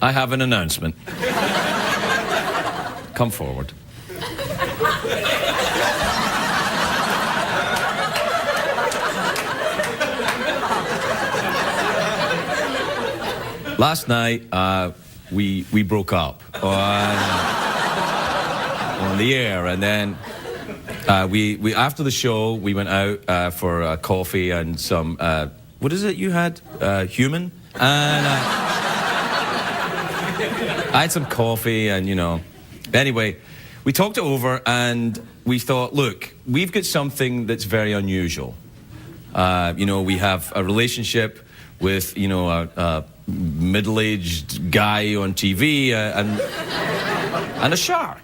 I have an announcement. Come forward. Last night, we broke up on the air, and then we after the show we went out for coffee and some what is it you had? Human, and I had some coffee, and you know. Anyway, we talked it over, and we thought, look, we've got something that's very unusual. You know, we have a relationship with, you know, a middle-aged guy on TV and a shark.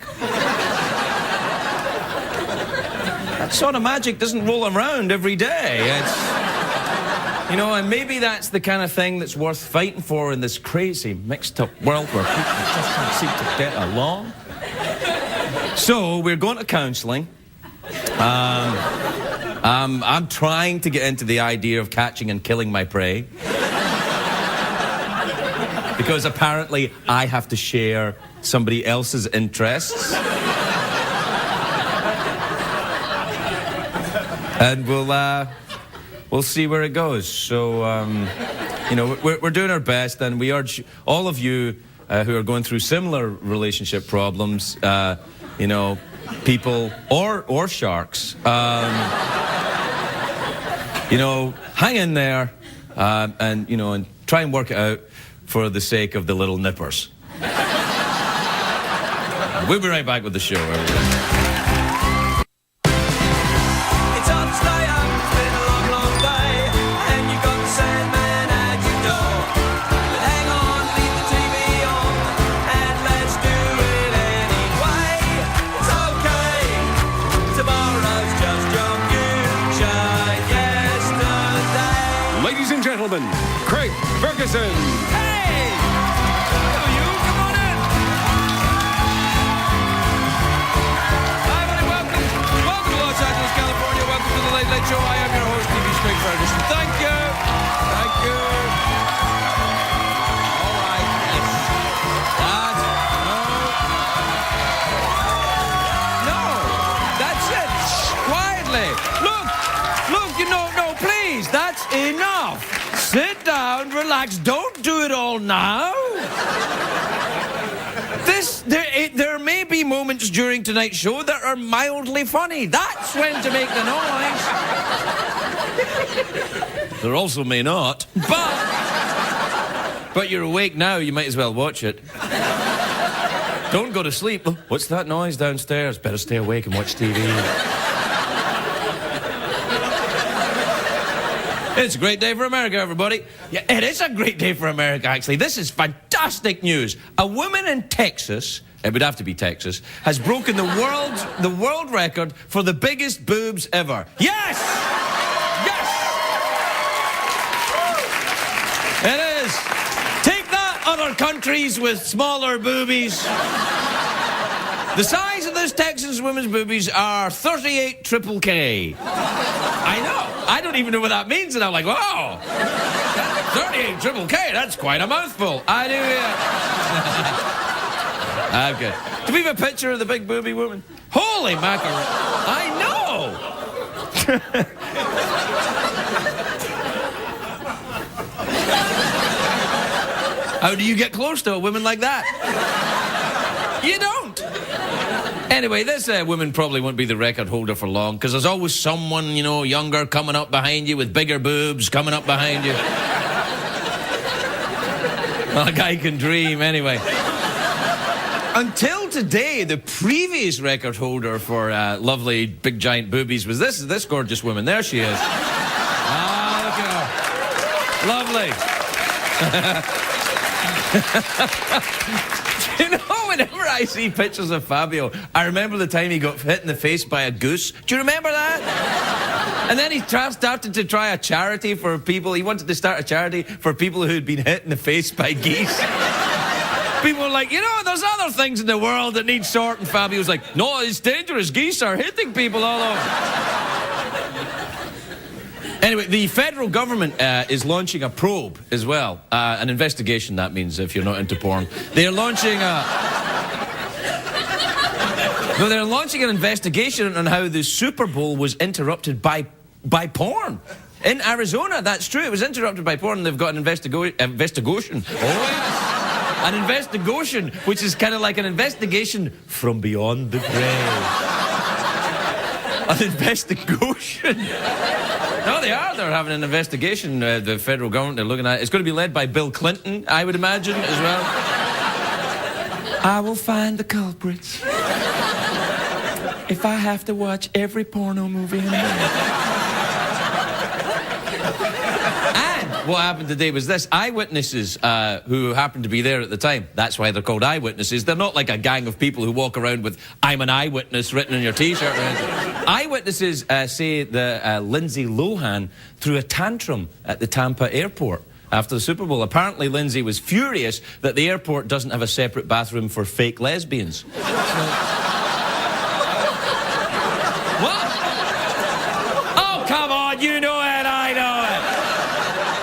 That sort of magic doesn't roll around every day. It's, you know, and maybe that's the kind of thing that's worth fighting for in this crazy, mixed-up world where people just can't seem to get along. So we're going to counselling. I'm trying to get into the idea of catching and killing my prey. Because apparently I have to share somebody else's interests. And we'll see where it goes. So, you know, we're doing our best, and we urge all of you who are going through similar relationship problems, you know, people or sharks, you know, hang in there, and, you know, and try and work it out for the sake of the little nippers. We'll be right back with the show, everybody. Gentlemen, Craig Ferguson. Hey! Hello, you. Come on in. Hi, everybody. Welcome. Welcome to Los Angeles, California. Welcome to the Late Late Show. I am your host, TV's Craig Ferguson. Thank you. Thank you. All right. Yes. That's... No. That's it. Shh. Quietly. Look, you know, no, please. That's enough. Sit down, relax, don't do it all now. There may be moments during tonight's show that are mildly funny. That's when to make the noise. There also may not. But you're awake now, you might as well watch it. Don't go to sleep. What's that noise downstairs? Better stay awake and watch TV. It's a great day for America, everybody. Yeah, it is a great day for America, actually. This is fantastic news. A woman in Texas, it would have to be Texas, has broken the world record for the biggest boobs ever. Yes! Yes! It is. Take that, other countries with smaller boobies. The size of this Texas woman's boobies are 38 triple K. I know. I don't even know what that means, and I'm like, wow, 38 triple K, that's quite a mouthful. I do, yeah. I'm good. Do we have a picture of the big booby woman? Holy mackerel. I know. How do you get close to a woman like that? You don't. Anyway, this woman probably won't be the record holder for long, because there's always someone, you know, younger coming up behind you with bigger boobs coming up behind you. Well, a guy can dream, anyway. Until today, the previous record holder for lovely big giant boobies was this gorgeous woman. There she is. Ah, look at her. Lovely. You know, whenever I see pictures of Fabio, I remember the time he got hit in the face by a goose. Do you remember that? And then he started to try a charity for people. He wanted to start a charity for people who'd been hit in the face by geese. People were like, you know, there's other things in the world that need sorting. Fabio's like, no, it's dangerous. Geese are hitting people all over. Anyway, the federal government is launching a probe as well. An investigation, that means, if you're not into porn. They're launching No, they're launching an investigation on how the Super Bowl was interrupted by porn. In Arizona, that's true. It was interrupted by porn, and they've got an investigation. Oh, yes. An investigation, which is kind of like an investigation from beyond the grave. An investigation. No, they are. They're having an investigation. The federal government, they're looking at it. It's going to be led by Bill Clinton, I would imagine, as well. I will find the culprits if I have to watch every porno movie in the world. What happened today was this. Eyewitnesses who happened to be there at the time, that's why they're called eyewitnesses. They're not like a gang of people who walk around with "I'm an eyewitness" written on your T-shirt. Eyewitnesses say that Lindsay Lohan threw a tantrum at the Tampa airport after the Super Bowl. Apparently, Lindsay was furious that the airport doesn't have a separate bathroom for fake lesbians. What? Oh, come on, you know it, I know it.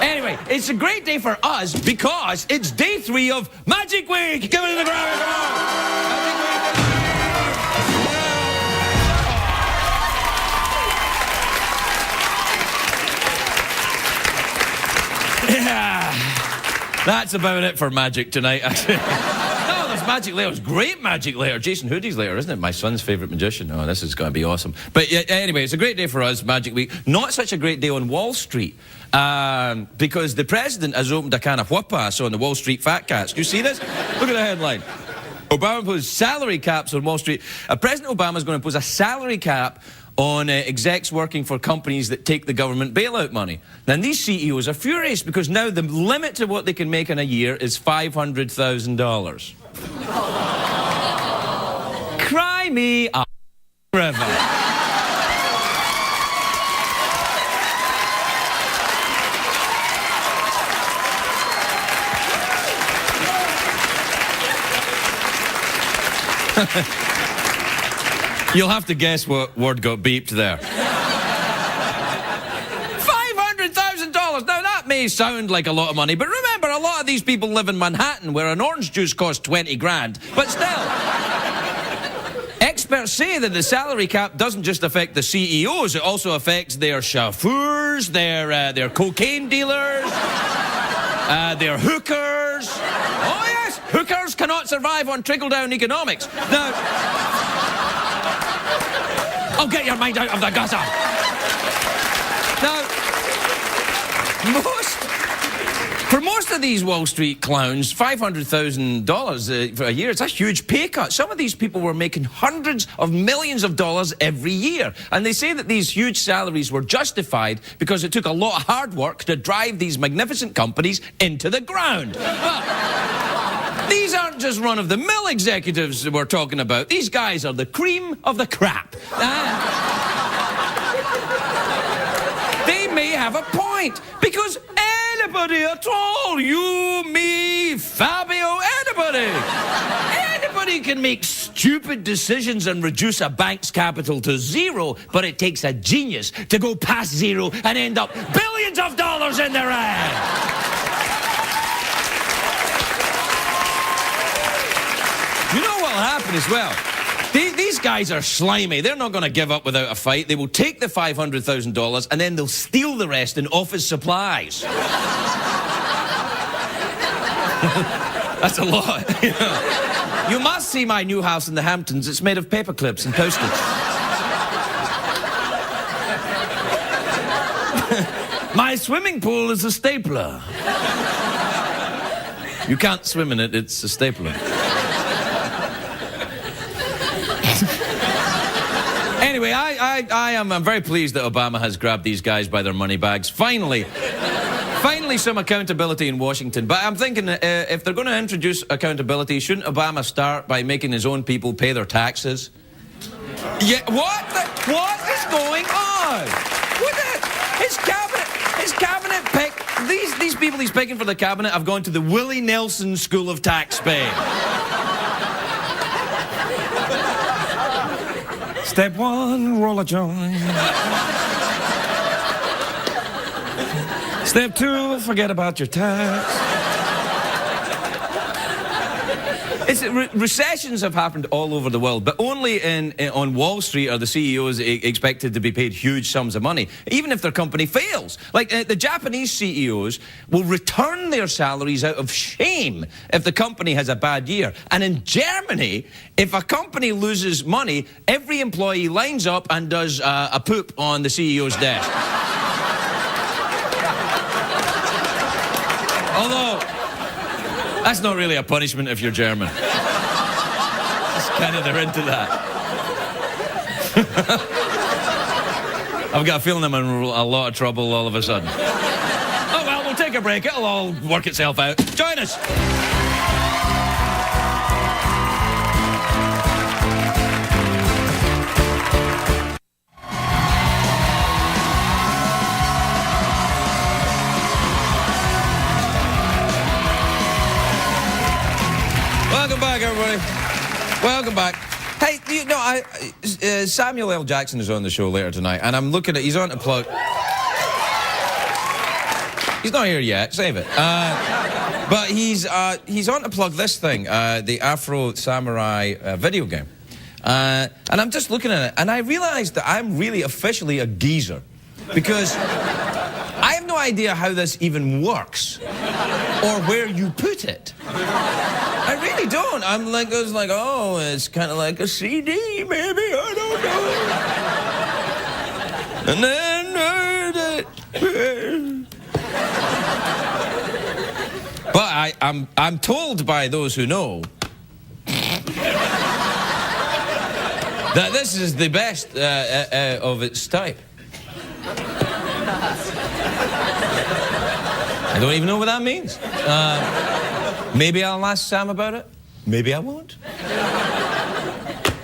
Anyway, it's a great day for us because it's day 3 of Magic Week. Give it to the ground, come on. Magic Week. Yeah, that's about it for Magic tonight, actually. No, there's Magic later. It's great Magic later. Jason Hudy's later, isn't it? My son's favourite magician. Oh, this is going to be awesome. But anyway, it's a great day for us, Magic Week. Not such a great day on Wall Street. Because the president has opened a can of whoop-ass on the Wall Street fat cats. Do you see this? Look at the headline. Obama imposed salary caps on Wall Street. President Obama is going to impose a salary cap on execs working for companies that take the government bailout money. Now, these CEOs are furious because now the limit to what they can make in a year is $500,000. Cry me a river. You'll have to guess what word got beeped there. $500,000! Now, that may sound like a lot of money, but remember, a lot of these people live in Manhattan, where an orange juice costs 20 grand. But still, experts say that the salary cap doesn't just affect the CEOs, it also affects their chauffeurs, their cocaine dealers, their hookers. Oh, yes, hookers cannot survive on trickle-down economics. Now... Oh, get your mind out of the gutter. Now, for most of these Wall Street clowns, $500,000 for a year, it's a huge pay cut. Some of these people were making hundreds of millions of dollars every year. And they say that these huge salaries were justified because it took a lot of hard work to drive these magnificent companies into the ground. But these aren't just run-of-the-mill executives we're talking about. These guys are the cream of the crap. They may have a point, because anybody at all, you, me, Fabio, anybody can make stupid decisions and reduce a bank's capital to zero, but it takes a genius to go past zero and end up billions of dollars in the red. You know what'll happen as well? These guys are slimy. They're not going to give up without a fight. They will take the $500,000 and then they'll steal the rest in office supplies. That's a lot. You know. You must see my new house in the Hamptons. It's made of paper clips and postage. My swimming pool is a stapler. You can't swim in it. It's a stapler. Anyway, I'm very pleased that Obama has grabbed these guys by their money bags. Finally some accountability in Washington. But I'm thinking, if they're going to introduce accountability, shouldn't Obama start by making his own people pay their taxes? Yeah, what is going on? His cabinet picked... These people he's picking for the cabinet have gone to the Willie Nelson School of Taxpaying. Step 1, roll a joint. Step 2, forget about your tax. Recessions have happened all over the world, but only on Wall Street are the CEOs expected to be paid huge sums of money, even if their company fails. Like the Japanese CEOs will return their salaries out of shame if the company has a bad year. And in Germany, if a company loses money, every employee lines up and does a poop on the CEO's desk. Although, that's not really a punishment if you're German. It's kind of, they're into that. I've got a feeling I'm in a lot of trouble all of a sudden. Oh, well, we'll take a break. It'll all work itself out. Join us. Welcome back, everybody. Welcome back. Hey, you know, Samuel L. Jackson is on the show later tonight, and I'm looking at, he's on to plug. He's not here yet, save it. But he's on to plug this thing, the Afro Samurai video game. And I'm just looking at it, and I realized that I'm really officially a geezer, because I have no idea how this even works, or where you put it. I really don't. I'm like, I was like, oh, it's kind of like a CD, maybe, I don't know. And then but I'm told by those who know that this is the best of its type. I don't even know what that means. Maybe I'll ask Sam about it. Maybe I won't.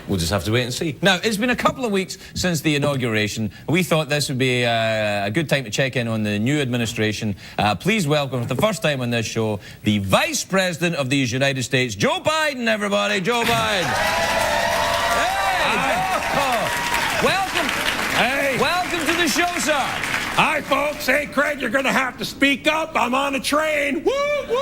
We'll just have to wait and see. Now, it's been a couple of weeks since the inauguration. We thought this would be a good time to check in on the new administration. Please welcome, for the first time on this show, the Vice President of these United States, Joe Biden, everybody. Joe Biden. Hey, Joe. Welcome. Hey. Welcome to the show, sir. Hi, folks. Hey, Craig, you're going to have to speak up. I'm on a train. Woo, woo.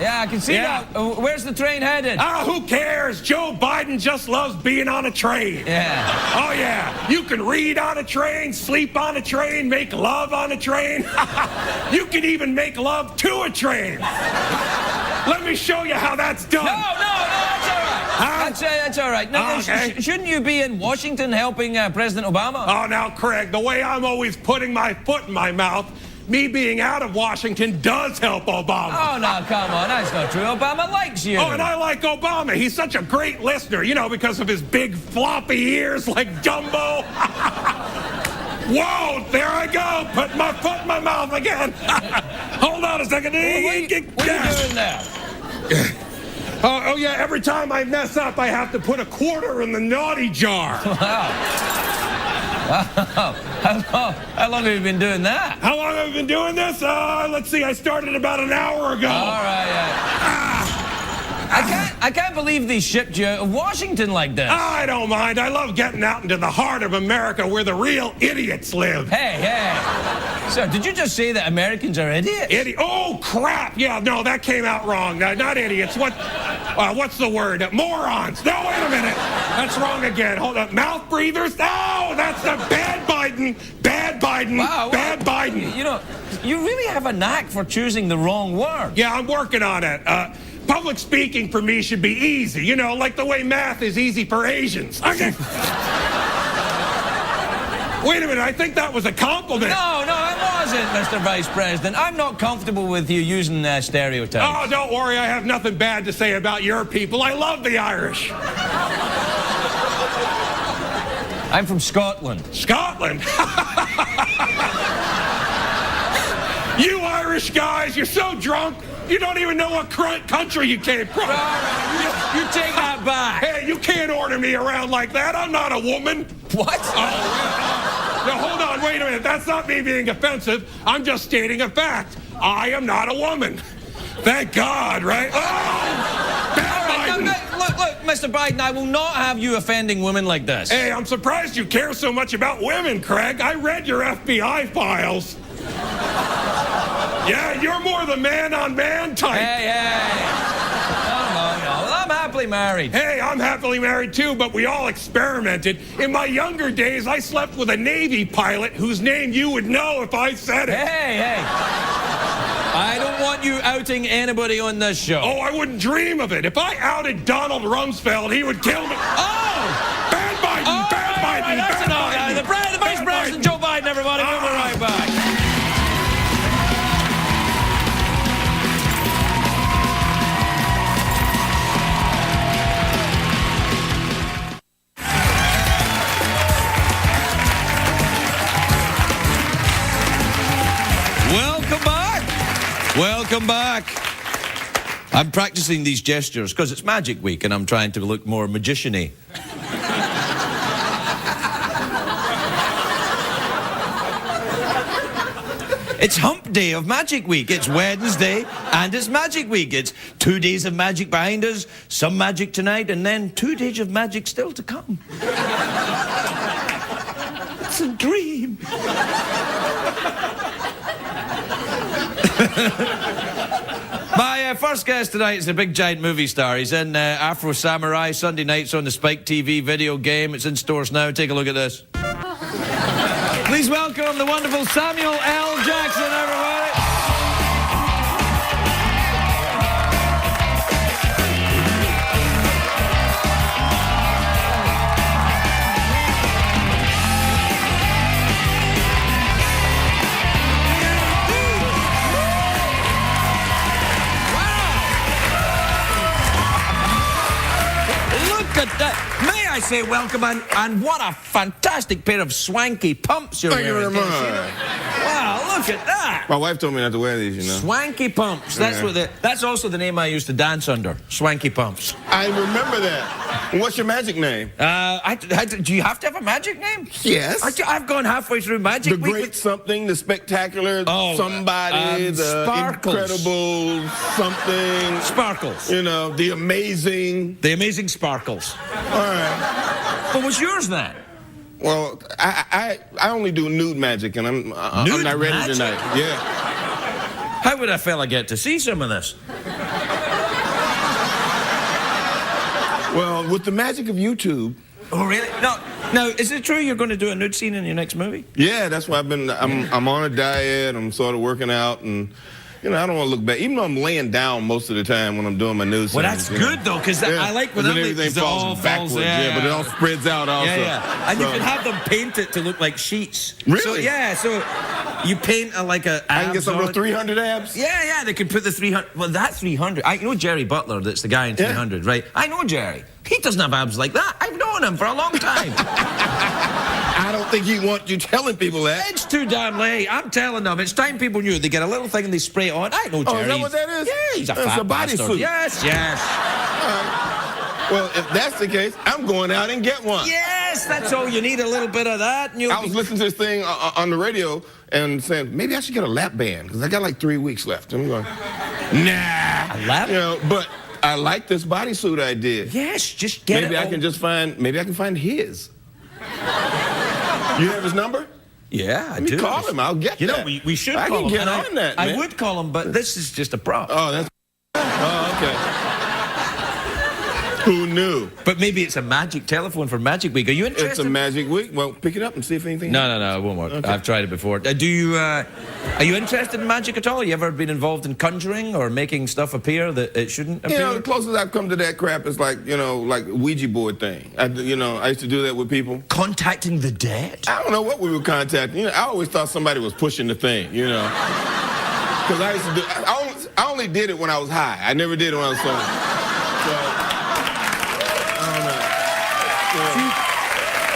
Yeah, I can see that. Where's the train headed? Who cares? Joe Biden just loves being on a train. Yeah. Oh, yeah. You can read on a train, sleep on a train, make love on a train. You can even make love to a train. Let me show you how that's done. No, that's all right. That's all right. No, okay. Shouldn't you be in Washington helping President Obama? Oh, now, Craig, the way I'm always putting my foot in my mouth, me being out of Washington does help Obama. Oh, no, come on. That's not true. Obama likes you. Oh, and I like Obama. He's such a great listener, you know, because of his big floppy ears like Dumbo. Whoa, there I go. Put my foot in my mouth again. Hold on a second. What are you doing now? Oh, yeah, every time I mess up, I have to put a quarter in the naughty jar. Wow. How long have you been doing that? How long have I been doing this? Let's see, I started about an hour ago. All right, I can't believe they shipped you to Washington like this. I don't mind. I love getting out into the heart of America where the real idiots live. Hey. So, did you just say that Americans are idiots? Oh, crap. Yeah, no, that came out wrong. No, not idiots. What's the word? Morons. No, wait a minute. That's wrong again. Hold up. Mouth breathers. Oh, that's the bad Biden. Bad Biden. Wow. Bad Biden. You know, you really have a knack for choosing the wrong word. Yeah, I'm working on it. Public speaking for me should be easy. You know, like the way math is easy for Asians. Okay. Wait a minute, I think that was a compliment. No, it wasn't, Mr. Vice President. I'm not comfortable with you using stereotypes. Oh, don't worry, I have nothing bad to say about your people. I love the Irish. I'm from Scotland. Scotland? You Irish guys, you're so drunk, you don't even know what country you came from. You take that back. Hey, you can't order me around like that. I'm not a woman. What? No, hold on, wait a minute. That's not me being offensive. I'm just stating a fact. I am not a woman. Thank God, right? Oh! Bad Biden. Look, Mr. Biden, I will not have you offending women like this. Hey, I'm surprised you care so much about women, Craig. I read your FBI files. Yeah, you're more the man-on-man type. Hey. No. Well, I'm happily married. Hey, I'm happily married too, but we all experimented. In my younger days, I slept with a Navy pilot whose name you would know if I said it. Hey. I don't want you outing anybody on this show. Oh, I wouldn't dream of it. If I outed Donald Rumsfeld, he would kill me. Oh! Bad Biden! Bad Biden! That's enough. The Vice President Joe Biden, everybody. We'll be right back. Welcome back. I'm practicing these gestures because it's Magic Week and I'm trying to look more magician-y. It's hump day of Magic Week. It's Wednesday and it's Magic Week. It's 2 days of magic behind us, some magic tonight, and then 2 days of magic still to come. It's a dream. My first guest tonight is a big giant movie star. He's in Afro Samurai, Sunday nights on the Spike TV video game. It's in stores now. Take a look at this. Please welcome the wonderful Samuel L. Jackson, everybody. May I say welcome, and what a fantastic pair of swanky pumps you're wearing. Thank you very much. Wow, look at that. My wife told me not to wear these, you know. Swanky pumps. That's that's also the name I used to dance under. Swanky pumps. I remember that. What's your magic name? Do you have to have a magic name? Yes. I've gone halfway through Magic The Week. great something, the spectacular somebody, the Sparkles. incredible something. Sparkles. You know, the amazing. The amazing Sparkles. All right. What was yours then? Well, I only do nude magic, and I'm not ready magic? tonight. Yeah. How would a fella get to see some of this? Well, with the magic of YouTube. Oh, really? No. Now, is it true you're going to do a nude scene in your next movie? Yeah, that's why I'm on a diet. I'm sort of working out, and you know, I don't want to look bad. Even though I'm laying down most of the time when I'm doing my news. Well, that's good though, because I like when everything falls backwards. Yeah, but it all spreads out also. Yeah. And you can have them paint it to look like sheets. Really? So you paint I can get some of those 300 abs. Yeah. They could put the 300. Well, that 300. I know Jerry Butler. That's the guy in 300, right? I know Jerry. He doesn't have abs like that. I've known him for a long time. I don't think he wants you telling people that. It's too damn late. I'm telling them. It's time people knew. They get a little thing and they spray it on. I know Jerry. Oh, is that what that is? Yeah, he's a That's fat a bastard. bodysuit. Yes. All right. Well, if that's the case, I'm going out and get one. Yes, that's all you need. A little bit of that. And I was listening to this thing on the radio and saying, maybe I should get a lap band because I got like 3 weeks left. I'm going, nah. A lap? You know, but I like this bodysuit idea. Yes, just get it. Maybe I can find his. You have his number? Yeah, I Let me do. call him. I'll get You that. know, we should I call can him. get on that, man. I would call him, but this is just a prop. Oh, that's... Oh, okay. Who knew? But maybe it's a magic telephone for Magic Week. Are you interested? It's a magic week. Well, pick it up and see if anything... No, it won't work. Okay. I've tried it before. Are you interested in magic at all? You ever been involved in conjuring or making stuff appear that it shouldn't appear? You know, the closest I've come to that crap is like, you know, like Ouija board thing. I used to do that with people. Contacting the dead? I don't know what we were contacting. You know, I always thought somebody was pushing the thing, you know. Because I used to do... I only did it when I was high. I never did it when I was sober. So...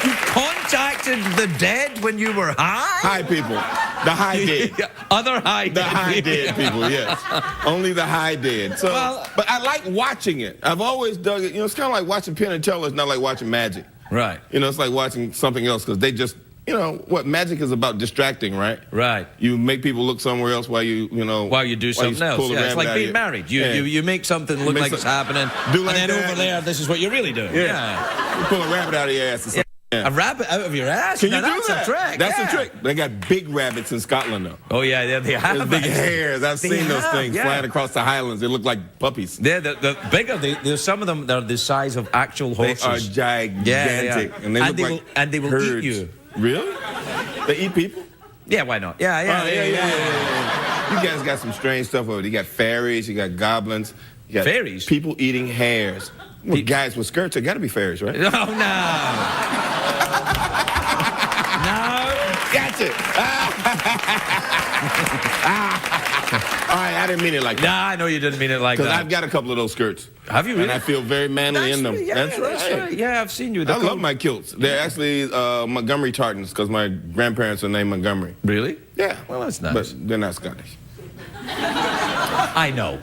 You contacted the dead when you were high? High people. The high dead. Other high dead. The high dead people, yes. Only the high dead. So, but I like watching it. I've always dug it. You know, it's kind of like watching Penn and Teller. It's not like watching magic. Right. You know, it's like watching something else because they just, you know, what magic is about distracting, right? Right. You make people look somewhere else while you do something else. Yeah, it's like being married. You make something look like it's happening, and then over there, this is what you're really doing. Yeah. You pull a rabbit out of your ass or something. A rabbit out of your ass? Can you Now, do that's that? a trick. That's yeah. a trick. They got big rabbits in Scotland, though. Oh, yeah, they have. There's big hairs. I've They seen those have, things yeah. flying across the Highlands. They look like puppies. They're the bigger. Some of them are the size of actual They horses. are gigantic. Yeah, they are. And they look like and they will herds. eat you. Really? They eat people? Yeah, why not? Yeah. You guys got some strange stuff over there. You got fairies, you got goblins. You got fairies? People eating hairs. Well, guys with skirts, they got to be fairies, right? Oh, no. No. Gotcha. All right, I didn't mean it like that. Nah, I know you didn't mean it like that. Because I've got a couple of those skirts. Have you really? And I feel very manly in them. Yeah, That's right. Yeah, I've seen you. I love my kilts. They're actually Montgomery tartans because my grandparents are named Montgomery. Really? Yeah. Well, that's nice. But they're not Scottish. I know.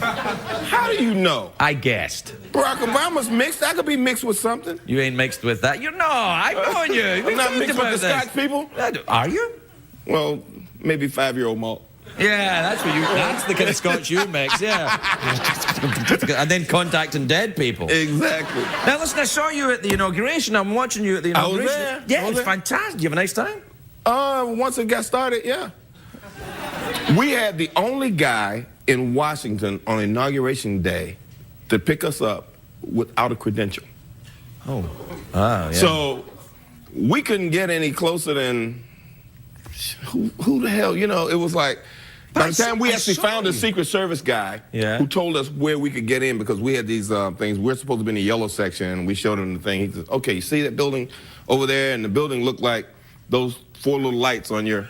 How do you know? I guessed. Barack Obama's mixed. I could be mixed with something. You ain't mixed with that. You're no. I know you. I'm not mixed with the Scotch people. Are you? Well, maybe 5-year-old malt. Yeah, that's what you. That's the kind of Scotch you mix. Yeah. And then contacting dead people. Exactly. Now listen, I saw you at the inauguration. I'm watching you at the inauguration. was there. Yeah, I was it's there. fantastic. You have a nice time? Once it got started, yeah. We had the only guy in Washington on Inauguration Day to pick us up without a credential. Oh. Ah, yeah. So we couldn't get any closer than who the hell, you know, it was like by the time we actually found a Secret Service guy who told us where we could get in because we had these things. We're supposed to be in the yellow section, and we showed him the thing. He said, okay, you see that building over there? And the building looked like those 4 little lights on your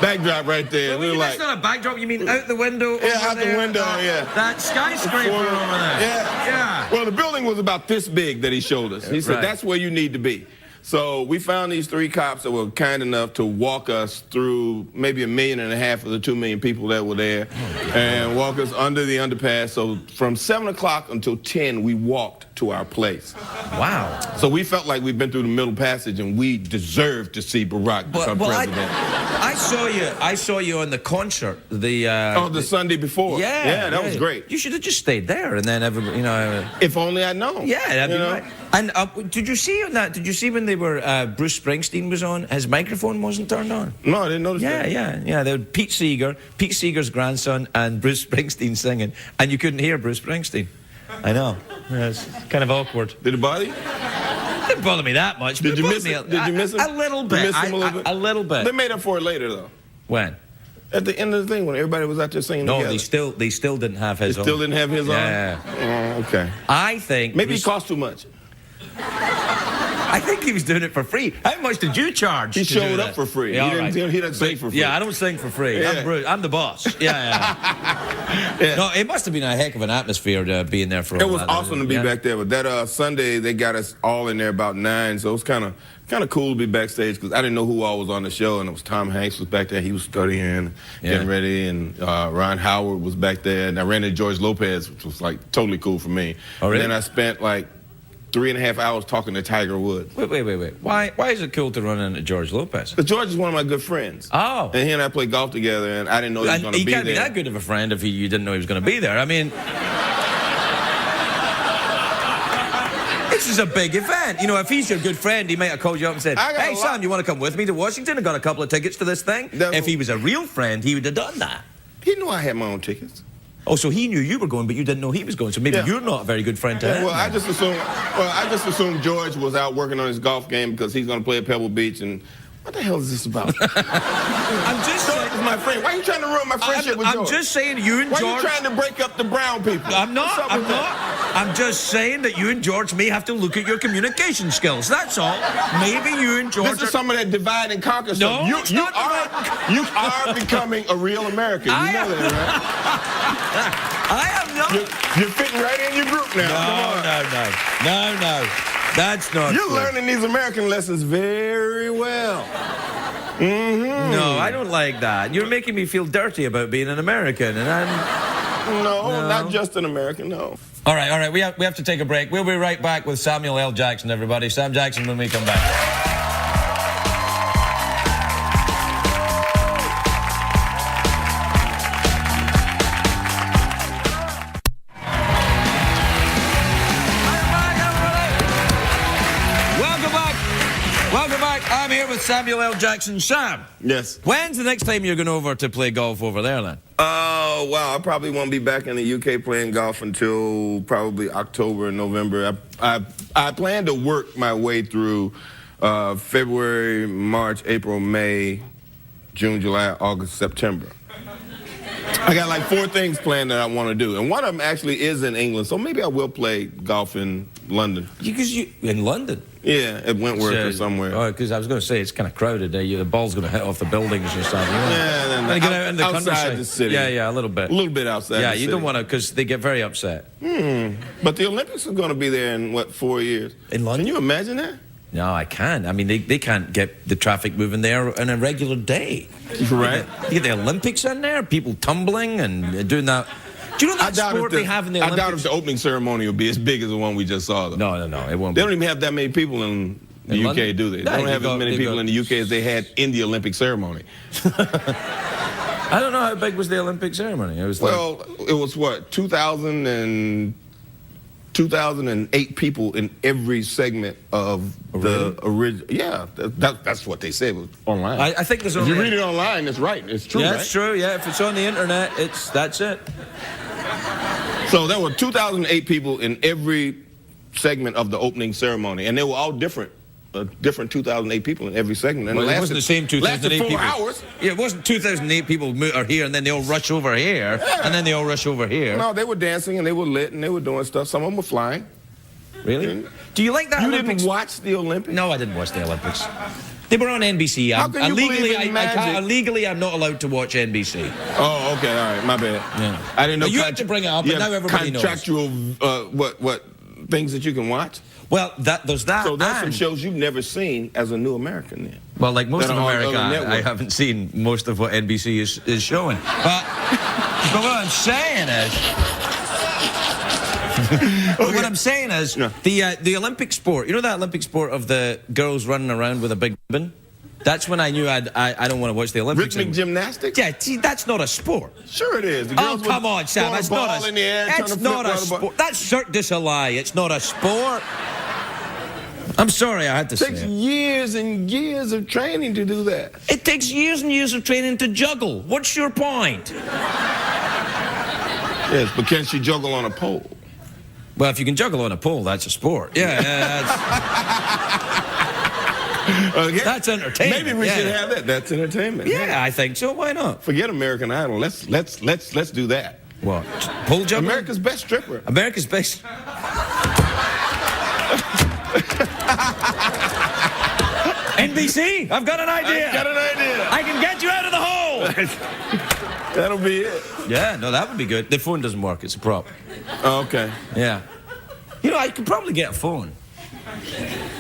backdrop right there. Well, that's not a backdrop. You mean out the window? Yeah, out the window, yeah. That skyscraper over there. Yeah. Well, the building was about this big that he showed us. He said, that's where you need to be. So we found these 3 cops that were kind enough to walk us through maybe 1.5 million of the 2 million people that were there and walk us under the underpass. So from 7 o'clock until 10, we walked to our place. Wow. So we felt like we'd been through the middle passage and we deserved to see Barack become president. I saw you on the concert. The Sunday before. Yeah. That was great. You should have just stayed there and then everybody, you know. If only I'd known. Yeah, that'd be right. And did you see on that? Did you see when they were Bruce Springsteen was on? His microphone wasn't turned on. No, I didn't notice that. Yeah. They were Pete Seeger's grandson, and Bruce Springsteen singing, and you couldn't hear Bruce Springsteen. I know. Yeah, it's kind of awkward. Did it bother you? It didn't bother me that much. Did you miss him? A little bit. You missed him a little bit? A little bit. They made up for it later, though. When? At the end of the thing, when everybody was out there singing together. No, they still didn't have his They on. still didn't have his on? Yeah. Oh, okay. I think... Maybe it cost too much. I think he was doing it for free. How much did you charge? He showed up for free. Yeah, he didn't sing for free. Yeah, I don't sing for free. Yeah. I'm the boss. Yeah. No, it must have been a heck of an atmosphere being there for all that. It was awesome to be back there. But that Sunday, they got us all in there about 9, so it was kind of cool to be backstage because I didn't know who all was on the show, and it was Tom Hanks was back there. He was studying, getting ready, and Ron Howard was back there, and I ran into George Lopez, which was like totally cool for me. Oh, really? And then I spent like 3.5 hours talking to Tiger Woods. Wait. Why is it cool to run into George Lopez? Because George is one of my good friends. Oh. And he and I play golf together, and I didn't know he was going to be there. He can't be that good of a friend if you didn't know he was going to be there. I mean... This is a big event. You know, if he's your good friend, he might have called you up and said, hey, Sam, you want to come with me to Washington? I got a couple of tickets to this thing. If he was a real friend, he would have done that. He knew I had my own tickets. Oh, so he knew you were going, but you didn't know he was going. So maybe you're not a very good friend to him. Well, I just assumed George was out working on his golf game because he's going to play at Pebble Beach. And what the hell is this about? I'm just saying, my friend. Why are you trying to ruin my friendship with George? I'm just saying you and George... Why are you trying to break up the brown people? I'm not. I'm just saying that you and George may have to look at your communication skills. That's all. Maybe you and George... This is some of that divide and conquer stuff. No, you are becoming a real American. You know that, right? I am not. You're fitting right in your group now. No. That's not You're true. learning these American lessons very well. Mm-hmm. No, I don't like that. You're making me feel dirty about being an American, and I'm... No, not just an American, no. All right. We have to take a break. We'll be right back with Samuel L. Jackson, everybody. Sam Jackson when we come back. Welcome Samuel L. Jackson. Sam. Yes. When's the next time you're going over to play golf over there, then? Oh, wow. I probably won't be back in the UK playing golf until probably October and November. I plan to work my way through February, March, April, May, June, July, August, September. I got like 4 things planned that I want to do, and one of them actually is in England, so maybe I will play golf in London. Because you in London? Yeah, at Wentworth or somewhere. Oh, because I was going to say it's kind of crowded. The ball's going to hit off the buildings or something. Yeah, and get out in the outside countryside. the city. Yeah, a little bit. A little bit outside. Yeah, the you city. don't want to, because they get very upset. But the Olympics are going to be there in what, 4 years? In London? Can you imagine that? No, I can't. I mean, they can't get the traffic moving there on a regular day. Right. You get the Olympics in there, people tumbling and doing that. Do you know that sport they have in the Olympics? I doubt if the opening ceremony will be as big as the one we just saw, though. No, it won't They be. don't even have that many people in the UK, London? do they? They No, don't have as many people in the UK as they had in the Olympic ceremony. I don't know how big was the Olympic ceremony. It was it was what, 2008 people in every segment of the original. Yeah, that's what they said. It was online. I think there's if only... you read it online, it's right. It's true, Yeah, right? it's true. Yeah, if it's on the internet, that's it. So there were 2008 people in every segment of the opening ceremony, and they were all different. Different 2008 people in every segment. And Well, it wasn't the same 2008 lasted 4 people. hours. Yeah, it wasn't 2008 people are here and then they all rush over here, and then they all rush over here. No, they were dancing and they were lit and they were doing stuff. Some of them were flying. Really? Do you like that You Olympics? didn't watch the Olympics? No, I didn't watch the Olympics. They were on NBC. How can you believe in magic? Legally, I'm not allowed to watch NBC. Oh, okay, all right, my bad. Yeah. I didn't know. Well, you had to bring it up, and now everybody knows. Contractual, what things that you can watch? Well, there's that. So there's some shows you've never seen as a new American then. Well, like most of That are on America, other I networks. haven't seen most of what NBC is showing. But what I'm saying is... What I'm saying is, the Olympic sport, you know that Olympic sport of the girls running around with a big ribbon? That's when I knew I don't want to watch the Olympics. Rhythmic gymnastics? Yeah, see, that's not a sport. Sure it is. The Oh, girls come would on, Sam. throw a That's ball not a, in the air, that's trying to not flip a around the ball. sport. That's Cirque du Soleil. It's not a sport. I'm sorry I had to It say takes it. years and years of training to do that. It takes years and years of training to juggle. What's your point? Yes, but can she juggle on a pole? Well, if you can juggle on a pole, that's a sport. Yeah, Okay. that's entertainment. Maybe we should have that. That's entertainment. Yeah, I think so. Why not? Forget American Idol. Let's do that. What? Pole juggling? America's Best Stripper. America's Best. NBC, I've got an idea. I got an idea. I can get you out of the hole. That'll be it. Yeah, no, that would be good. The phone doesn't work. It's a prop. Oh, okay. Yeah. You know, I could probably get a phone.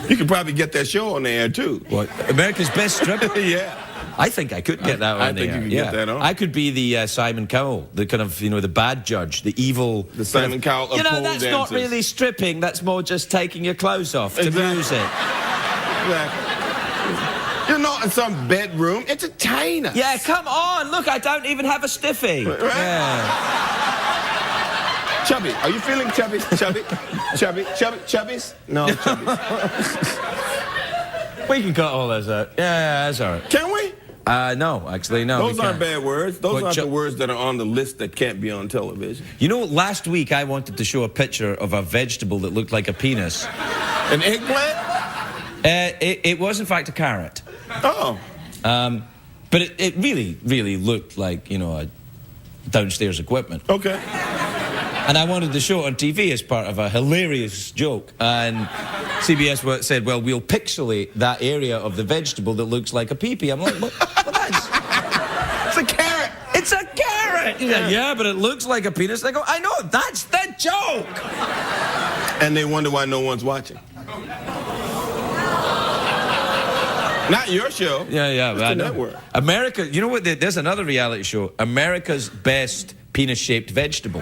You could probably get that show on the air too. What? America's Best Stripper? Yeah. I think I could get that on I the think air. you can Yeah. get that on. I could be the Simon Cowell, the kind of, the bad judge, the evil... The Simon Cowell of You know, pole that's not dancers. really stripping. That's more just taking your clothes off to Exactly. music. Exactly. You're not in some bedroom. Entertain us. Yeah, come on. Look, I don't even have a stiffy. Right. Yeah. Chubby, are you feeling chubby? Chubby? Chubby? Chubby? Chubbies? No, chubbies. We can cut all this out. Yeah, that's all right. Can we? No, actually, no. Those aren't bad words. Those What, aren't the words that are on the list that can't be on television. You know, last week I wanted to show a picture of a vegetable that looked like a penis. An eggplant? It was, in fact, a carrot. Oh. But it really, really looked like, a downstairs equipment. Okay. And I wanted to show it on TV as part of a hilarious joke. And CBS said, well, we'll pixelate that area of the vegetable that looks like a pee-pee. I'm like, well, that's... It's a carrot. It's a carrot! He's like, yeah, but it looks like a penis. I go, I know, that's the joke! And they wonder why no one's watching. Not your show. Yeah, It's I the know. network. America, you know what? There's another reality show, America's Best Penis-Shaped Vegetable.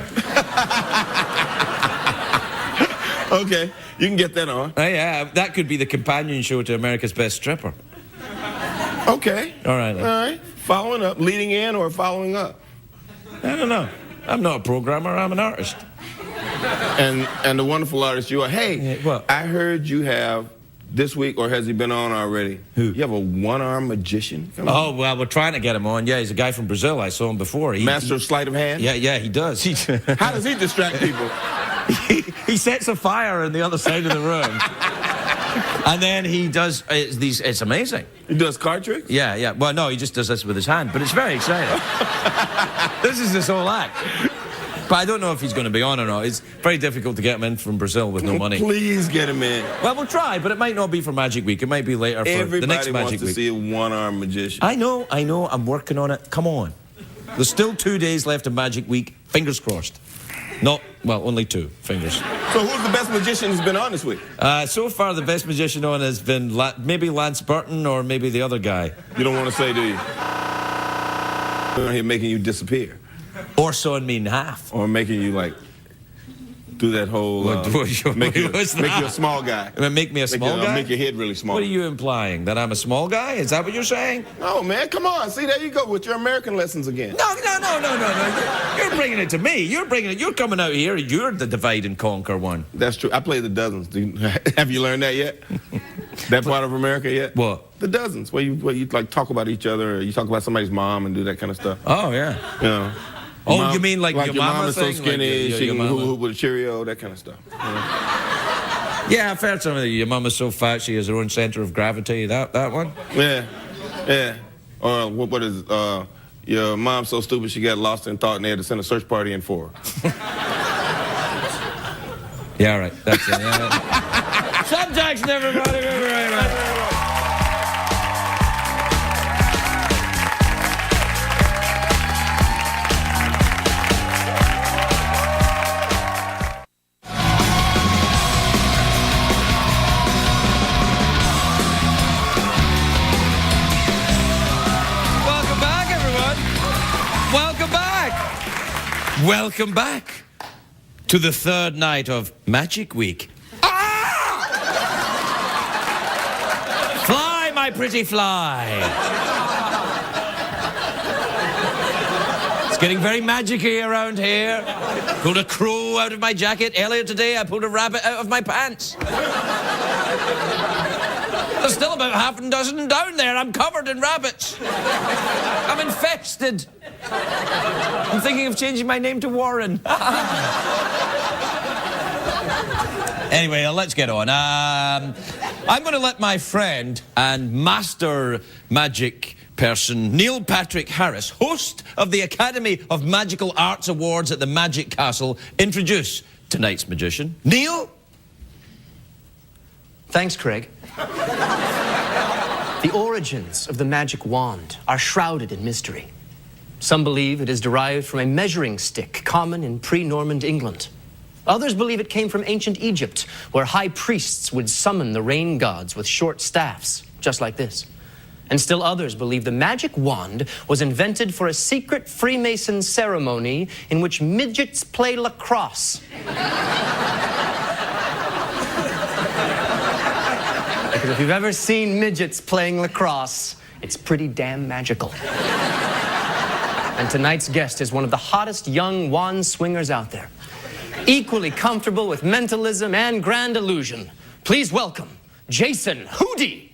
Okay, you can get that on. Yeah, that could be the companion show to America's Best Stripper. Okay. All right. All right. Following up, leading in or following up? I don't know. I'm not a programmer, I'm an artist. And the wonderful artist you are. Hey, Yeah, what? I heard you have this week, or has he been on already? Who? You have a one-armed magician? Oh, well, we're trying to get him on. Yeah, he's a guy from Brazil. I saw him before. Master of sleight of hand? Yeah, he does. How does he distract people? He sets a fire on the other side of the room. And then he does these. It's amazing. He does card tricks? Yeah. Well, no, he just does this with his hand, but it's very exciting. This is his whole act. But I don't know if he's going to be on or not. It's very difficult to get him in from Brazil with no money. Please get him in. Well, we'll try, but it might not be for Magic Week. It might be later for the next Magic Week. Everybody wants to see a one-armed magician. I know. I'm working on it. Come on. There's still 2 days left of Magic Week. Fingers crossed. Well, only 2 fingers. So who's the best magician who's been on this week? So far, the best magician on has been maybe Lance Burton or maybe the other guy. You don't want to say, do you? They're here making you disappear. Or sawing me in half. Or making you, like, do that whole... make you a small guy. Make me a small guy? Make your head really small. What are you implying? That I'm a small guy? Is that what you're saying? No, man, come on. See, there you go with your American lessons again. No. You're bringing it to me. You're coming out here. You're the divide and conquer one. That's true. I play the dozens. Have you learned that yet? That part of America yet? What? The dozens, where you like talk about each other, or you talk about somebody's mom and do that kind of stuff. Oh, yeah. You know. Oh, you mean like your mom is so thing? skinny, Like she can hoop with a Cheerio, that kind of stuff. You know? Yeah, I've heard some of your mom is so fat she has her own center of gravity. That one? Yeah. Or what is your mom's so stupid she got lost in thought and they had to send a search party in for her. Yeah, all right. That's it. Yeah. Subjects, everybody. Welcome back to the 3rd night of Magic Week. Ah! Fly, my pretty fly. It's getting very magic-y around here. Pulled a crow out of my jacket. Earlier today, I pulled a rabbit out of my pants. There's still about half a dozen down there. I'm covered in rabbits. I'm infested. I'm thinking of changing my name to Warren. Anyway, let's get on. I'm going to let my friend and master magic person, Neil Patrick Harris, host of the Academy of Magical Arts Awards at the Magic Castle, introduce tonight's magician. Neil? Thanks, Craig. The origins of the magic wand are shrouded in mystery. Some believe it is derived from a measuring stick common in pre-Norman England. Others believe it came from ancient Egypt, where high priests would summon the rain gods with short staffs, just like this. And still others believe the magic wand was invented for a secret Freemason ceremony in which midgets play lacrosse. Because if you've ever seen midgets playing lacrosse, it's pretty damn magical. And tonight's guest is one of the hottest young wand swingers out there. Equally comfortable with mentalism and grand illusion. Please welcome Jason Hudy.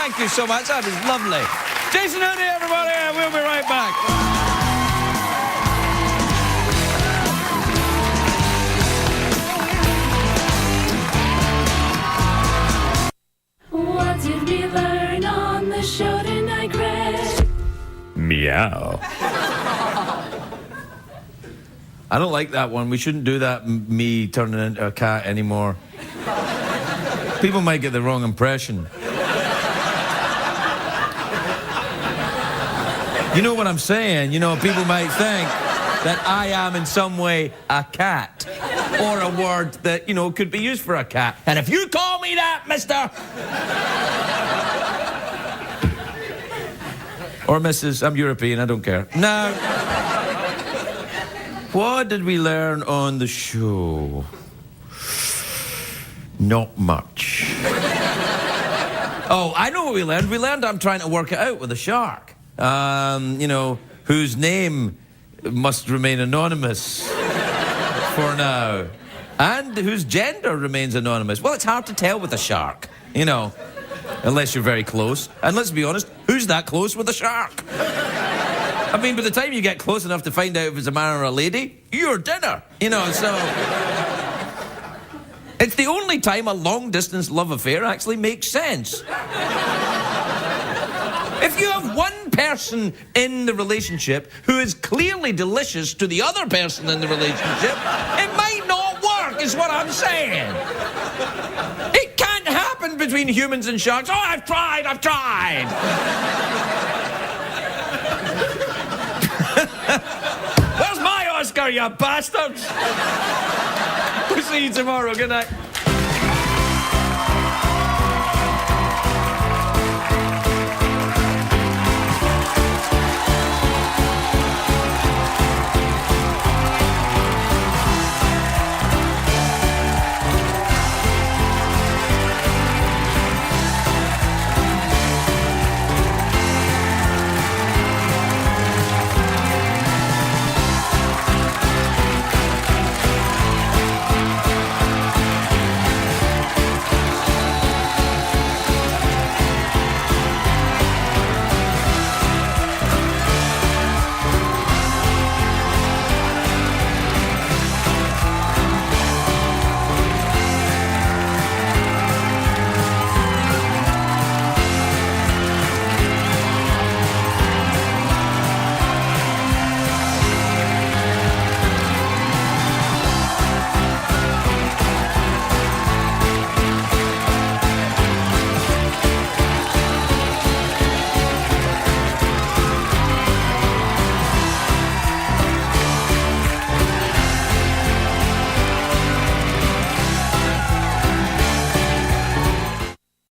Thank you so much. That was lovely. Jason Hudy, everybody. We'll be right back. What did we learn on the show tonight, Greg? Meow. I don't like that one. We shouldn't do that, me turning into a cat anymore. People might get the wrong impression. You know what I'm saying? You know, people might think that I am in some way a cat. Or a word that, you know, could be used for a cat. And if you call me that, mister... or Mrs. I'm European, I don't care. Now, what did we learn on the show? Not much. Oh, I know what we learned. We learned I'm trying to work it out with a shark. You know, whose name must remain anonymous for now. And whose gender remains anonymous. Well, it's hard to tell with a shark, you know, unless you're very close. And let's be honest, who's that close with a shark? I mean, by the time you get close enough to find out if it's a man or a lady, you're dinner, you know, so... It's the only time a long-distance love affair actually makes sense. If you have one person in the relationship who is clearly delicious to the other person in the relationship, it might not work, is what I'm saying. It can't happen between humans and sharks. Oh, I've tried. Where's my Oscar, you bastards? We'll see you tomorrow. Good night.